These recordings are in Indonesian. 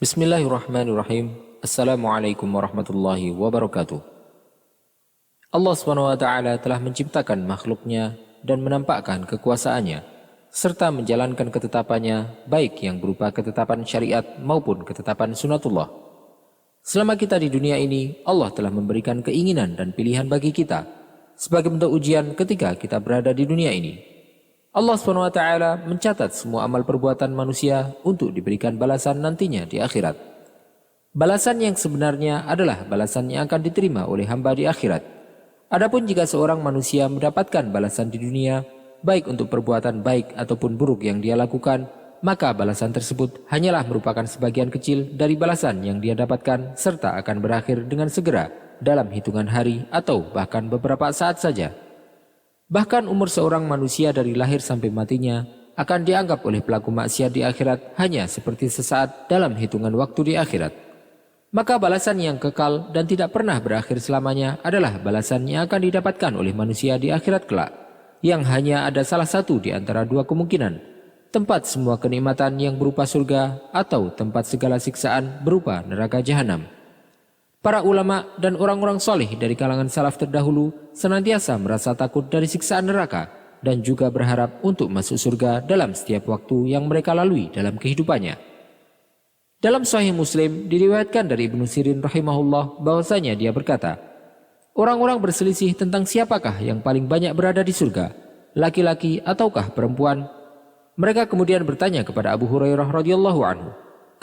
Bismillahirrahmanirrahim. Assalamualaikum warahmatullahi wabarakatuh. Allah SWT telah menciptakan makhluknya dan menampakkan kekuasaannya, serta menjalankan ketetapannya, baik yang berupa ketetapan syariat maupun ketetapan sunatullah. Selama kita di dunia ini, Allah telah memberikan keinginan dan pilihan bagi kita, sebagai bentuk ujian ketika kita berada di dunia ini. Allah SWT mencatat semua amal perbuatan manusia untuk diberikan balasan nantinya di akhirat. Balasan yang sebenarnya adalah balasan yang akan diterima oleh hamba di akhirat. Adapun jika seorang manusia mendapatkan balasan di dunia, baik untuk perbuatan baik ataupun buruk yang dia lakukan, maka balasan tersebut hanyalah merupakan sebagian kecil dari balasan yang dia dapatkan serta akan berakhir dengan segera dalam hitungan hari atau bahkan beberapa saat saja. Bahkan umur seorang manusia dari lahir sampai matinya akan dianggap oleh pelaku maksiat di akhirat hanya seperti sesaat dalam hitungan waktu di akhirat. Maka balasan yang kekal dan tidak pernah berakhir selamanya adalah balasan yang akan didapatkan oleh manusia di akhirat kelak, yang hanya ada salah satu di antara dua kemungkinan: tempat semua kenikmatan yang berupa surga atau tempat segala siksaan berupa neraka jahanam. Para ulama dan orang-orang soleh dari kalangan salaf terdahulu senantiasa merasa takut dari siksaan neraka dan juga berharap untuk masuk surga dalam setiap waktu yang mereka lalui dalam kehidupannya. Dalam Sahih Muslim diriwayatkan dari Ibnu Sirin rahimahullah bahwasanya dia berkata, orang-orang berselisih tentang siapakah yang paling banyak berada di surga, laki-laki ataukah perempuan. Mereka kemudian bertanya kepada Abu Hurairah radhiyallahu anhu.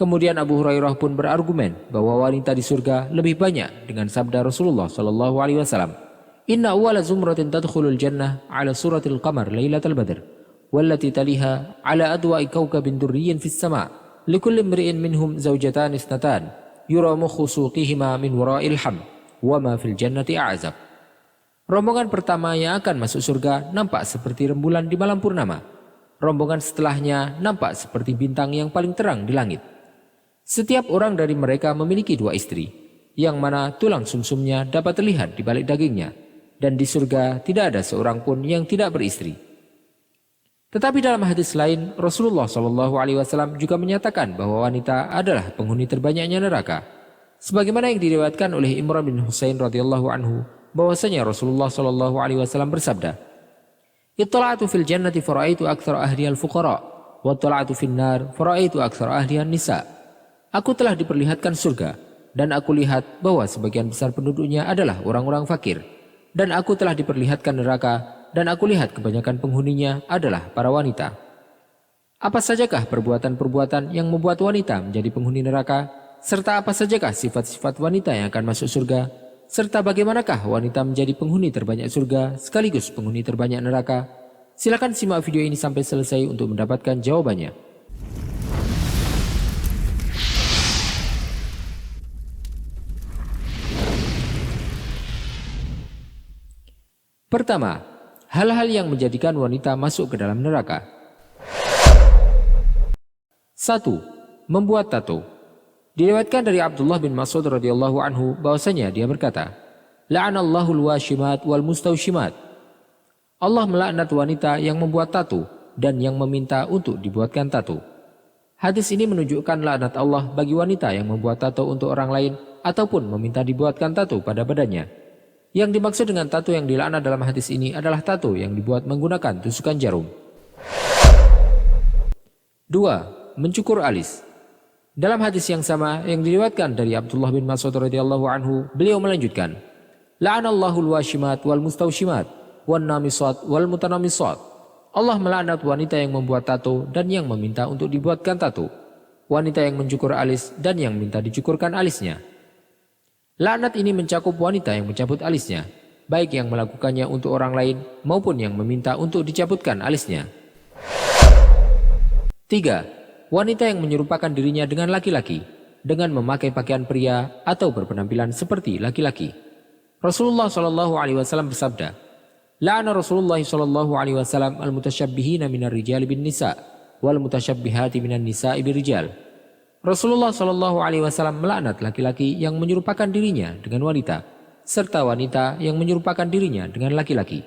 Kemudian Abu Hurairah pun berargumen bahwa wanita di surga lebih banyak dengan sabda Rasulullah SAW, Inna awwala zumratin tadkhulul jannah ala suratil qamar lailatal badr, wallati taliha ala adwa'i kawkabin durriyin fis sama', likulli imri'in minhum zawjatan isnatan, yura mukhu suqihima min wara'il ham, wa ma fil jannati a'zab. Rombongan pertama yang akan masuk surga nampak seperti rembulan di malam purnama. Rombongan setelahnya nampak seperti bintang yang paling terang di langit. Setiap orang dari mereka memiliki dua istri, yang mana tulang sumsumnya dapat terlihat di balik dagingnya, dan di surga tidak ada seorang pun yang tidak beristri. Tetapi dalam hadis lain, Rasulullah SAW juga menyatakan bahwa wanita adalah penghuni terbanyaknya neraka. Sebagaimana yang diriwayatkan oleh Imran bin Husain radhiyallahu anhu, bahwasanya Rasulullah SAW bersabda, Ittala'atu fil jannati fara'aitu aktsara ahliha al-fuqara, wa ittala'atu fin nar fara'aitu aktsara ahliha an-nisa. Aku telah diperlihatkan surga, dan aku lihat bahwa sebagian besar penduduknya adalah orang-orang fakir. Dan aku telah diperlihatkan neraka, dan aku lihat kebanyakan penghuninya adalah para wanita. Apa sajakah perbuatan-perbuatan yang membuat wanita menjadi penghuni neraka? Serta apa sajakah sifat-sifat wanita yang akan masuk surga? Serta bagaimanakah wanita menjadi penghuni terbanyak surga sekaligus penghuni terbanyak neraka? Silakan simak video ini sampai selesai untuk mendapatkan jawabannya. Pertama, hal-hal yang menjadikan wanita masuk ke dalam neraka. 1. Membuat tato. Diriwayatkan dari Abdullah bin Mas'ud radhiyallahu anhu bahwasanya dia berkata, La'anallahu al-washimat wal mustawshimat. Allah melaknat wanita yang membuat tato dan yang meminta untuk dibuatkan tato. Hadis ini menunjukkan laknat Allah bagi wanita yang membuat tato untuk orang lain ataupun meminta dibuatkan tato pada badannya. Yang dimaksud dengan tato yang dilaknat dalam hadis ini adalah tato yang dibuat menggunakan tusukan jarum. 2. Mencukur alis. Dalam hadis yang sama yang diriwayatkan dari Abdullah bin Mas'ud radhiyallahu anhu, beliau melanjutkan, La'anallahu al-washimat wal mustawshimat wan namisat wal mutanamisat. Allah melaknat wanita yang membuat tato dan yang meminta untuk dibuatkan tato, wanita yang mencukur alis dan yang minta dicukurkan alisnya. Laknat ini mencakup wanita yang mencabut alisnya, baik yang melakukannya untuk orang lain maupun yang meminta untuk dicabutkan alisnya. 3. Wanita yang menyerupakan dirinya dengan laki-laki, dengan memakai pakaian pria atau berpenampilan seperti laki-laki. Rasulullah SAW bersabda, La'ana Rasulullah SAW al-mutasyabbihina minar rijali bin nisa, wal mutasyabbihati minan nisa'i bir rijal. Rasulullah SAW melaknat laki-laki yang menyerupakan dirinya dengan wanita, serta wanita yang menyerupakan dirinya dengan laki-laki.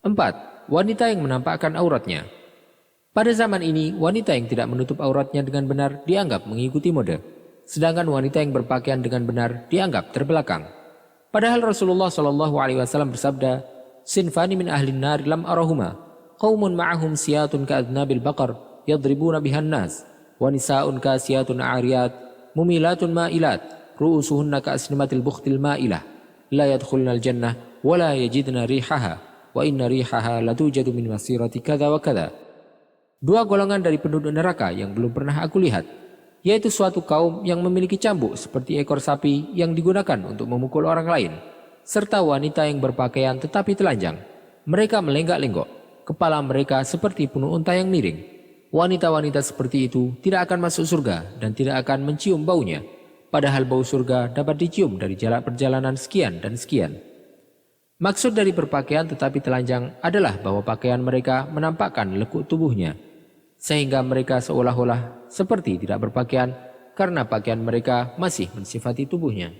4. Wanita yang menampakkan auratnya. Pada zaman ini, wanita yang tidak menutup auratnya dengan benar dianggap mengikuti mode, sedangkan wanita yang berpakaian dengan benar dianggap terbelakang. Padahal Rasulullah SAW bersabda, "Sinfani min ahlin nar lam arahuma, qaumun ma'ahum siyatun ka'adnabil baqar, yadribuna bihan nas, wa nisa'un kasiyatun a'riyat, mumilatun ma'ilat, ru'usuhunna ka'asnimatil bukhtil ma'ilah, la yadkhulnal jannah, wa la yajidna rihaha, wa inna rihaha latujadu min masirati kada wa kada." Dua golongan dari penduduk neraka yang belum pernah aku lihat, yaitu suatu kaum yang memiliki cambuk seperti ekor sapi yang digunakan untuk memukul orang lain, serta wanita yang berpakaian tetapi telanjang. Mereka melenggak-lenggok, kepala mereka seperti penuh unta yang miring. Wanita-wanita seperti itu tidak akan masuk surga dan tidak akan mencium baunya, padahal bau surga dapat dicium dari jarak perjalanan sekian dan sekian. Maksud dari berpakaian tetapi telanjang adalah bahwa pakaian mereka menampakkan lekuk tubuhnya, sehingga mereka seolah-olah seperti tidak berpakaian karena pakaian mereka masih mensifati tubuhnya.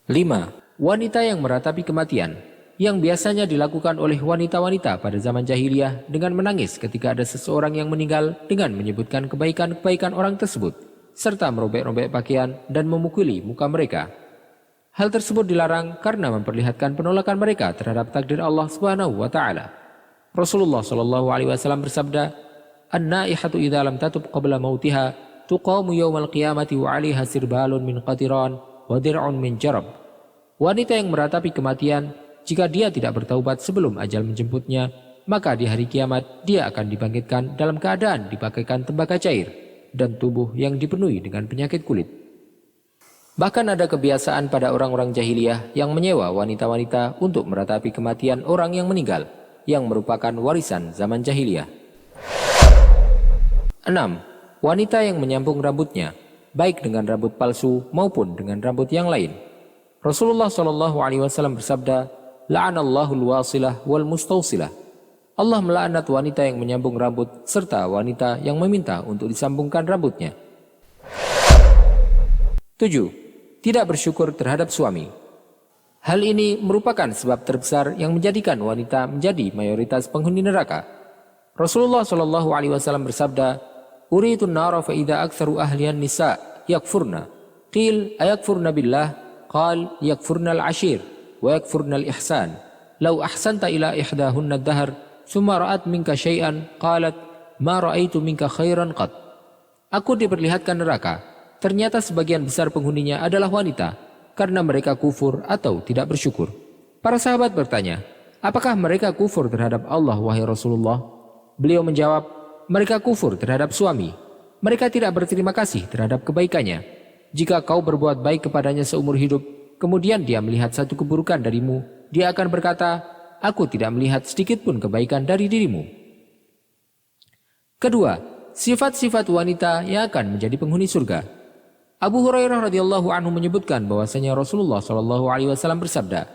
5. Wanita yang meratapi kematian, yang biasanya dilakukan oleh wanita-wanita pada zaman jahiliyah dengan menangis ketika ada seseorang yang meninggal dengan menyebutkan kebaikan-kebaikan orang tersebut, serta merobek-robek pakaian dan memukuli muka mereka. Hal tersebut dilarang karena memperlihatkan penolakan mereka terhadap takdir Allah Subhanahu wa taala. Rasulullah SAW bersabda, "An-naihatu idza lam tatub qabla mautiha tuqamu yaumal qiyamati wa 'alaiha sirbalun min qatiran wa dir'un min jarab." Wanita yang meratapi kematian, jika dia tidak bertaubat sebelum ajal menjemputnya, maka di hari kiamat dia akan dibangkitkan dalam keadaan dipakaikan tembaga cair dan tubuh yang dipenuhi dengan penyakit kulit. Bahkan ada kebiasaan pada orang-orang jahiliyah yang menyewa wanita-wanita untuk meratapi kematian orang yang meninggal, yang merupakan warisan zaman jahiliyah. 6. Wanita yang menyambung rambutnya, baik dengan rambut palsu maupun dengan rambut yang lain. Rasulullah SAW bersabda, "La'anallahu al-wasilah wal mustawsilah." Allah melaknat wanita yang menyambung rambut serta wanita yang meminta untuk disambungkan rambutnya. 7. Tidak bersyukur terhadap suami. Hal ini merupakan sebab terbesar yang menjadikan wanita menjadi mayoritas penghuni neraka. Rasulullah SAW bersabda, "Uritun nara fa idza aktsaru ahliyan nisa yakfurna." Qil ayakfurna billah? Qal yakfurna al-ashir wa yakfurna al-ihsan. Law ahsanta ila ihdahunna ad-dahr thumma ra'at minka syai'an qalat ma ra'aitu minka khairan qat. Aku diperlihatkan neraka. Ternyata sebagian besar penghuninya adalah wanita, karena mereka kufur atau tidak bersyukur. Para sahabat bertanya, "Apakah mereka kufur terhadap Allah, wahai Rasulullah?" Beliau menjawab, "Mereka kufur terhadap suami. Mereka tidak berterima kasih terhadap kebaikannya. Jika kau berbuat baik kepadanya seumur hidup, kemudian dia melihat satu keburukan darimu, dia akan berkata, 'Aku tidak melihat sedikit pun kebaikan dari dirimu.'" Kedua, sifat-sifat wanita yang akan menjadi penghuni surga. Abu Hurairah radhiyallahu anhu menyebutkan bahwasanya Rasulullah SAW bersabda,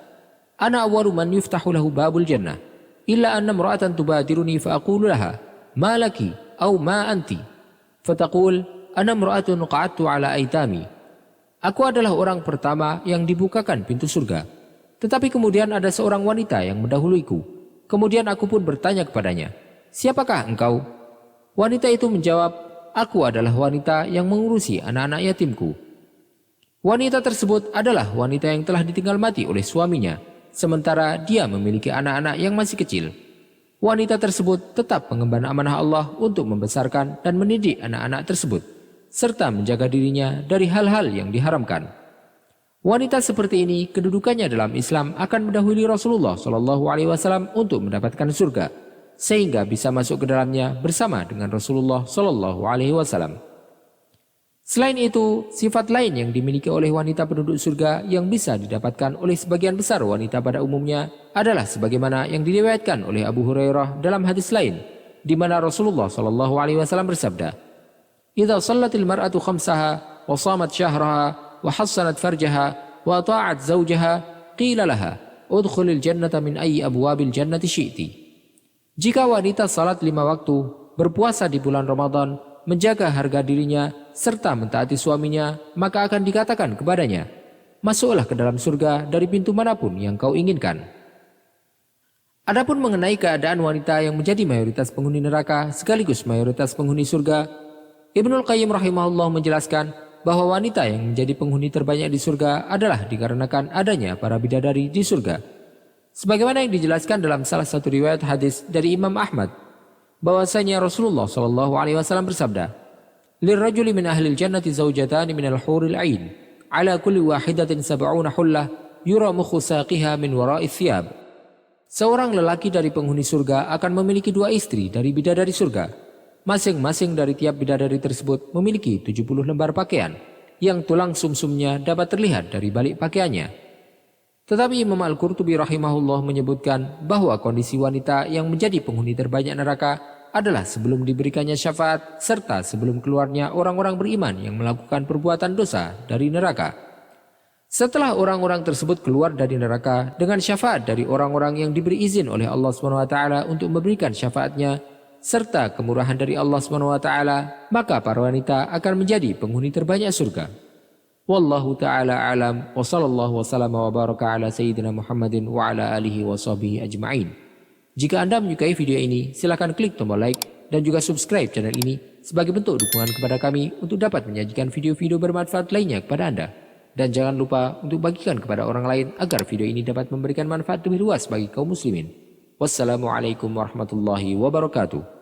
"Ana awwalu man yuftahu lahu babul jannah, illa anna imra'atan tubadiruni fa aqulu laha, ma laki aw ma anti? Fataqul, ana imra'atun qa'adtu ala aitami." Aku adalah orang pertama yang dibukakan pintu surga. Tetapi kemudian ada seorang wanita yang mendahuluiku. Kemudian aku pun bertanya kepadanya, "Siapakah engkau?" Wanita itu menjawab, "Aku adalah wanita yang mengurusi anak-anak yatimku." Wanita tersebut adalah wanita yang telah ditinggal mati oleh suaminya, sementara dia memiliki anak-anak yang masih kecil. Wanita tersebut tetap mengemban amanah Allah untuk membesarkan dan mendidik anak-anak tersebut, serta menjaga dirinya dari hal-hal yang diharamkan. Wanita seperti ini kedudukannya dalam Islam akan mendahului Rasulullah SAW untuk mendapatkan surga, sehingga bisa masuk ke dalamnya bersama dengan Rasulullah SAW. Selain itu, sifat lain yang dimiliki oleh wanita penduduk surga yang bisa didapatkan oleh sebagian besar wanita pada umumnya adalah sebagaimana yang diriwayatkan oleh Abu Hurairah dalam hadis lain, di mana Rasulullah SAW bersabda, "Idza shallatil mar'atu khamsaha wa shamat syahraha wa hassanat farjaha wa ata'at zawjaha qila laha udkhulil jannata min ayyi abwabil jannati syi'ti." Jika wanita salat 5 waktu, berpuasa di bulan Ramadan, menjaga harga dirinya, serta mentaati suaminya, maka akan dikatakan kepadanya, "Masuklah ke dalam surga dari pintu manapun yang kau inginkan." Adapun mengenai keadaan wanita yang menjadi mayoritas penghuni neraka sekaligus mayoritas penghuni surga, Ibnul Qayyim rahimahullah menjelaskan bahwa wanita yang menjadi penghuni terbanyak di surga adalah dikarenakan adanya para bidadari di surga. Sebagaimana yang dijelaskan dalam salah satu riwayat hadis dari Imam Ahmad, bahwasanya Rasulullah SAW bersabda, "Lirrajuli min ahlil jannati zawjatani minal huril ain, ala kulli wahidatin sab'una hullah, yura mukhu saqiha min wara'i thiyab." Seorang lelaki dari penghuni surga akan memiliki 2 istri dari bidadari surga. Masing-masing dari tiap bidadari tersebut memiliki 70 lembar pakaian, yang tulang sumsumnya dapat terlihat dari balik pakaiannya. Tetapi Imam Al-Qurtubi rahimahullah menyebutkan bahwa kondisi wanita yang menjadi penghuni terbanyak neraka adalah sebelum diberikannya syafaat serta sebelum keluarnya orang-orang beriman yang melakukan perbuatan dosa dari neraka. Setelah orang-orang tersebut keluar dari neraka dengan syafaat dari orang-orang yang diberi izin oleh Allah SWT untuk memberikan syafaatnya serta kemurahan dari Allah SWT, maka para wanita akan menjadi penghuni terbanyak surga. Wallahu ta'ala alam wa sallallahu wa sallama wa baraka ala sayyidina Muhammadin wa ala alihi wa sahbihi ajma'in. Jika Anda menyukai video ini, silakan klik tombol like dan juga subscribe channel ini sebagai bentuk dukungan kepada kami untuk dapat menyajikan video-video bermanfaat lainnya kepada Anda. Dan jangan lupa untuk bagikan kepada orang lain agar video ini dapat memberikan manfaat lebih luas bagi kaum muslimin. Wassalamualaikum warahmatullahi wabarakatuh.